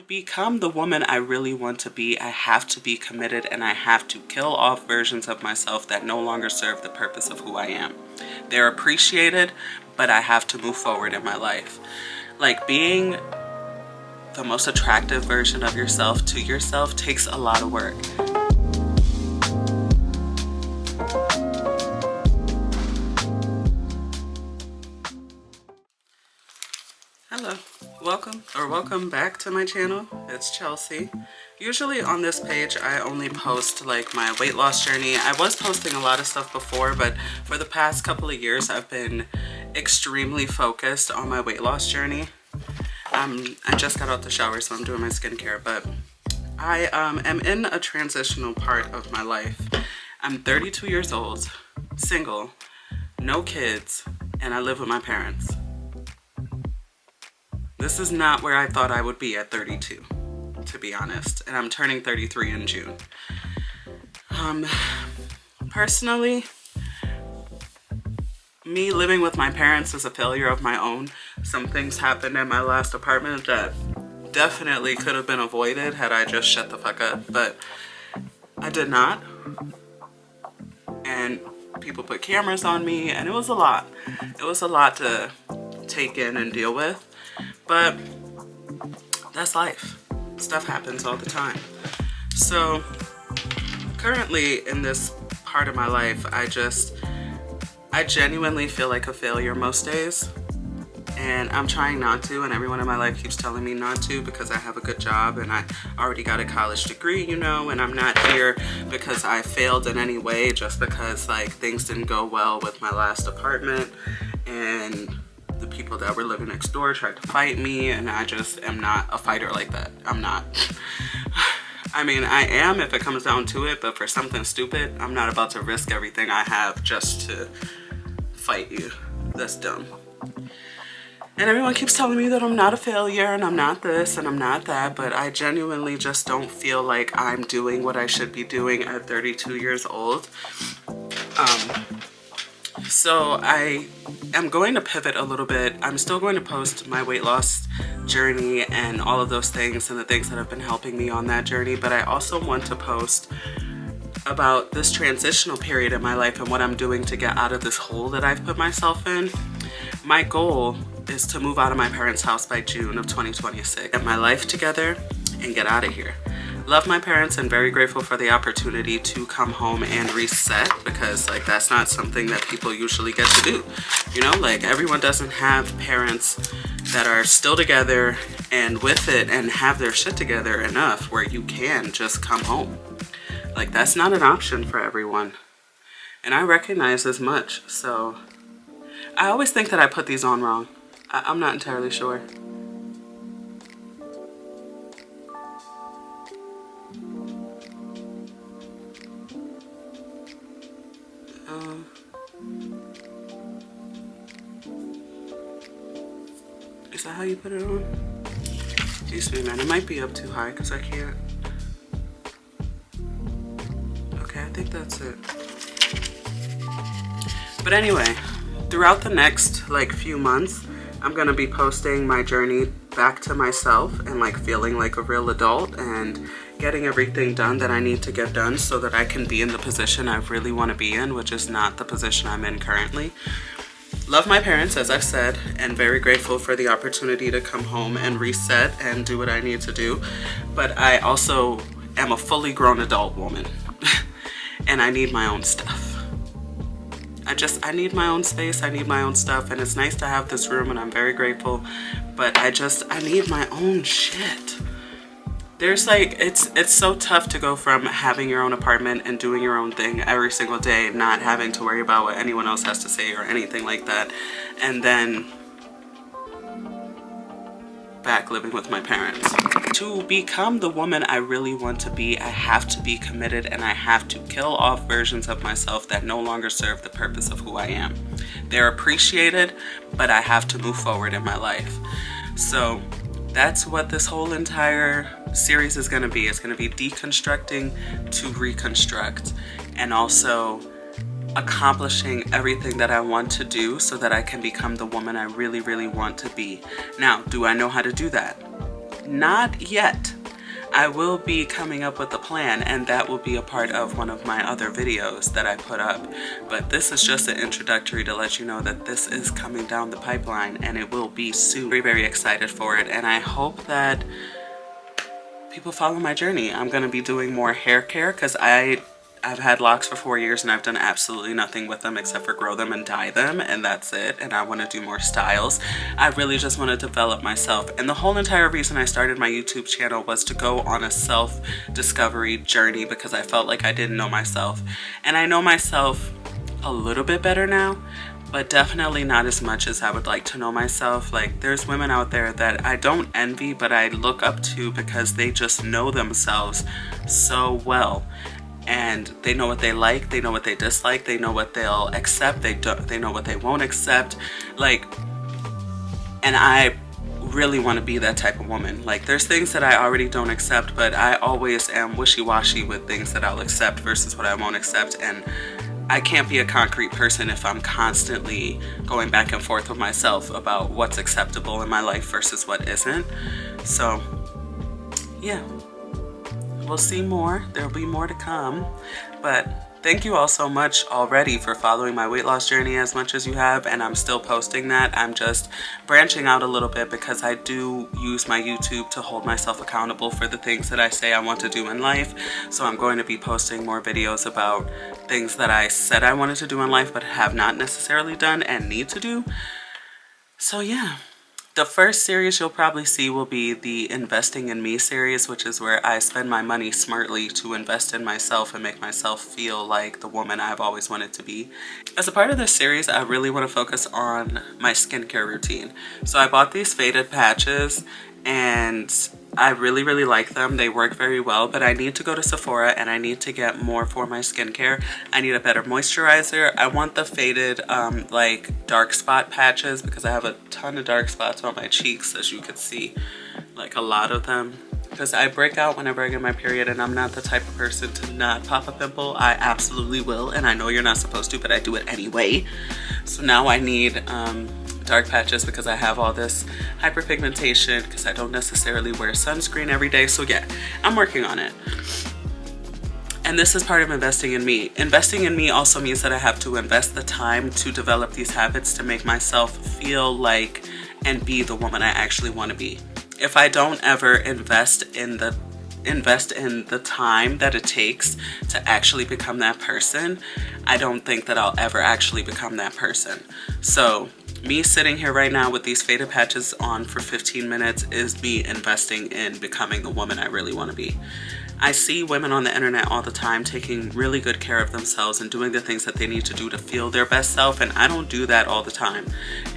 become the woman I really want to be, I have to be committed and I have to kill off versions of myself that no longer serve the purpose of who I am. They're appreciated, but I have to move forward in my life. Like, being the most attractive version of yourself to yourself takes a lot of work. Hello, welcome back to my channel. It's Chelsea. Usually on this page I only post like my weight loss journey. I was posting a lot of stuff before, but for the past couple of years I've been extremely focused on my weight loss journey. I just got out the shower, so I'm doing my skincare, but I am in a transitional part of my life. I'm 32 years old, single, no kids, and I live with my parents. This is not where I thought I would be at 32, to be honest, and I'm turning 33 in June. Personally, me living with my parents is a failure of my own. Some things happened in my last apartment that definitely could have been avoided had I just shut the fuck up, but I did not. And people put cameras on me, and it was a lot. It was a lot to take in and deal with. But that's life. Stuff happens all the time. So currently in this part of my life, I genuinely feel like a failure most days. And I'm trying not to, and everyone in my life keeps telling me not to because I have a good job and I already got a college degree, you know, and I'm not here because I failed in any way, just because like things didn't go well with my last apartment and the people that were living next door tried to fight me, and I just am not a fighter like that. I'm not. I mean, I am if it comes down to it, but for something stupid, I'm not about to risk everything I have just to fight you. That's dumb. And everyone keeps telling me that I'm not a failure and I'm not this and I'm not that, but I genuinely just don't feel like I'm doing what I should be doing at 32 years old. So I am going to pivot a little bit. I'm still going to post my weight loss journey and all of those things and the things that have been helping me on that journey, but I also want to post about this transitional period in my life and what I'm doing to get out of this hole that I've put myself in. My goal is to move out of my parents' house by June of 2026, get my life together and get out of here. Love my parents and very grateful for the opportunity to come home and reset, because like that's not something that people usually get to do. You know, like everyone doesn't have parents that are still together and with it and have their shit together enough where you can just come home. Like that's not an option for everyone. And I recognize as much. So I always think that I put these on wrong. I'm not entirely sure. Is that how you put it on? Excuse me, man. It might be up too high because I can't. Okay, I think that's it. But anyway, throughout the next like few months, I'm gonna be posting my journey back to myself and like feeling like a real adult and getting everything done that I need to get done so that I can be in the position I really want to be in, which is not the position I'm in currently. Love my parents, as I've said, and very grateful for the opportunity to come home and reset and do what I need to do. But I also am a fully grown adult woman and I need my own stuff. I need my own space, I need my own stuff, and it's nice to have this room and I'm very grateful, but I need my own shit. There's like, it's so tough to go from having your own apartment and doing your own thing every single day, not having to worry about what anyone else has to say or anything like that, and then back living with my parents. To become the woman I really want to be, I have to be committed and I have to kill off versions of myself that no longer serve the purpose of who I am. They're appreciated, but I have to move forward in my life. So that's what this whole entire series is going to be. It's going to be deconstructing to reconstruct, and also accomplishing everything that I want to do so that I can become the woman I really, really want to be. Now, do I know how to do that? Not yet. I will be coming up with a plan, and that will be a part of one of my other videos that I put up. But this is just an introductory to let you know that this is coming down the pipeline, and it will be soon. Very, very excited for it, and I hope that people follow my journey. I'm going to be doing more hair care because I've had locks for 4 years and I've done absolutely nothing with them except for grow them and dye them, and that's it. And I want to do more styles. I really just want to develop myself, and the whole entire reason I started my YouTube channel was to go on a self-discovery journey because I felt like I didn't know myself. And I know myself a little bit better now, but definitely not as much as I would like to know myself. Like, there's women out there that I don't envy, but I look up to because they just know themselves so well. And they know what they like, they know what they dislike, they know what they'll accept, they know what they won't accept. Like, and I really want to be that type of woman. Like, there's things that I already don't accept, but I always am wishy-washy with things that I'll accept versus what I won't accept. And I can't be a concrete person if I'm constantly going back and forth with myself about what's acceptable in my life versus what isn't. So, yeah. We'll see more. There'll be more to come. But thank you all so much already for following my weight loss journey as much as you have, and I'm still posting that. I'm just branching out a little bit because I do use my YouTube to hold myself accountable for the things that I say I want to do in life. So I'm going to be posting more videos about things that I said I wanted to do in life but have not necessarily done and need to do. So yeah. The first series you'll probably see will be the Investing in Me series, which is where I spend my money smartly to invest in myself and make myself feel like the woman I've always wanted to be. As a part of this series, I really want to focus on my skincare routine. So I bought these faded patches and I really, really like them. They work very well, but I need to go to Sephora and I need to get more for my skincare. I need a better moisturizer. I want the faded like dark spot patches because I have a ton of dark spots on my cheeks, as you can see, like a lot of them. Because I break out whenever I get my period, and I'm not the type of person to not pop a pimple. I absolutely will, and I know you're not supposed to, but I do it anyway. So now I need dark patches because I have all this hyperpigmentation because I don't necessarily wear sunscreen every day. So yeah, I'm working on it. And this is part of investing in me. Investing in me also means that I have to invest the time to develop these habits to make myself feel like and be the woman I actually want to be. If I don't ever invest in the time that it takes to actually become that person, I don't think that I'll ever actually become that person. So me sitting here right now with these faded patches on for 15 minutes is me investing in becoming the woman I really want to be. I see women on the internet all the time taking really good care of themselves and doing the things that they need to do to feel their best self, and I don't do that all the time,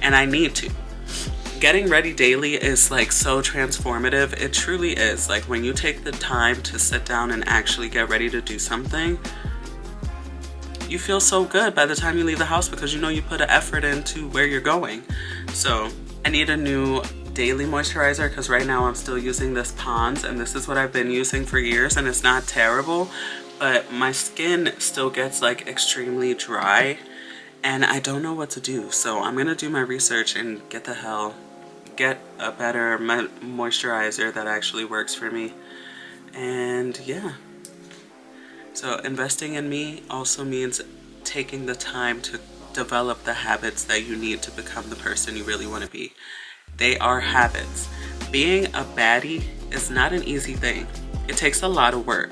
and I need to. Getting ready daily is like so transformative. It truly is. Like, when you take the time to sit down and actually get ready to do something, you feel so good by the time you leave the house because you know you put an effort into where you're going. So I need a new daily moisturizer because right now I'm still using this Pond's, and this is what I've been using for years, and it's not terrible, but my skin still gets like extremely dry and I don't know what to do. So I'm gonna do my research and get a better moisturizer that actually works for me. And yeah, so investing in me also means taking the time to develop the habits that you need to become the person you really want to be. They are habits. Being a baddie is not an easy thing. It takes a lot of work.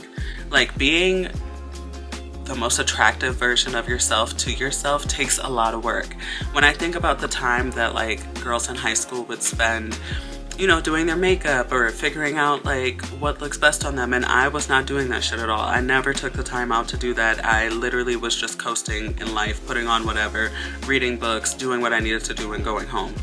Like, being the most attractive version of yourself to yourself takes a lot of work. When I think about the time that like girls in high school would spend, you know, doing their makeup or figuring out like what looks best on them, and I was not doing that shit at all. I never took the time out to do that. I literally was just coasting in life, putting on whatever, reading books, doing what I needed to do, and going home.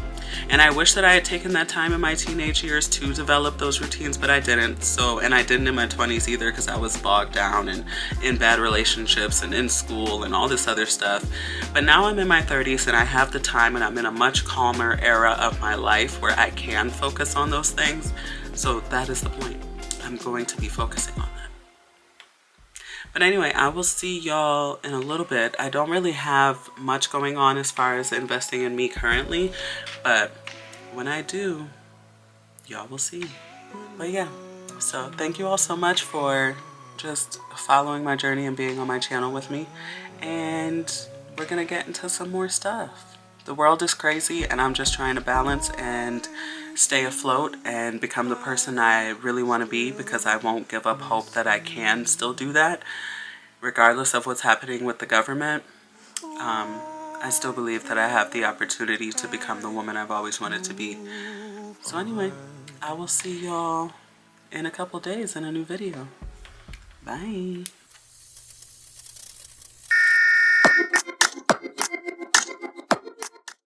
And I wish that I had taken that time in my teenage years to develop those routines, but I didn't. So, and I didn't in my 20s either because I was bogged down and in bad relationships and in school and all this other stuff. But now I'm in my 30s and I have the time, and I'm in a much calmer era of my life where I can focus on those things. So that is the point. I'm going to be focusing on that. But anyway, I will see y'all in a little bit. I don't really have much going on as far as investing in me currently, but when I do, y'all will see. But yeah, so thank you all so much for just following my journey and being on my channel with me. And we're gonna get into some more stuff. The world is crazy and I'm just trying to balance and stay afloat and become the person I really want to be, because I won't give up hope that I can still do that regardless of what's happening with the government. I still believe that I have the opportunity to become the woman I've always wanted to be. So anyway, I will see y'all in a couple days in a new video. Bye.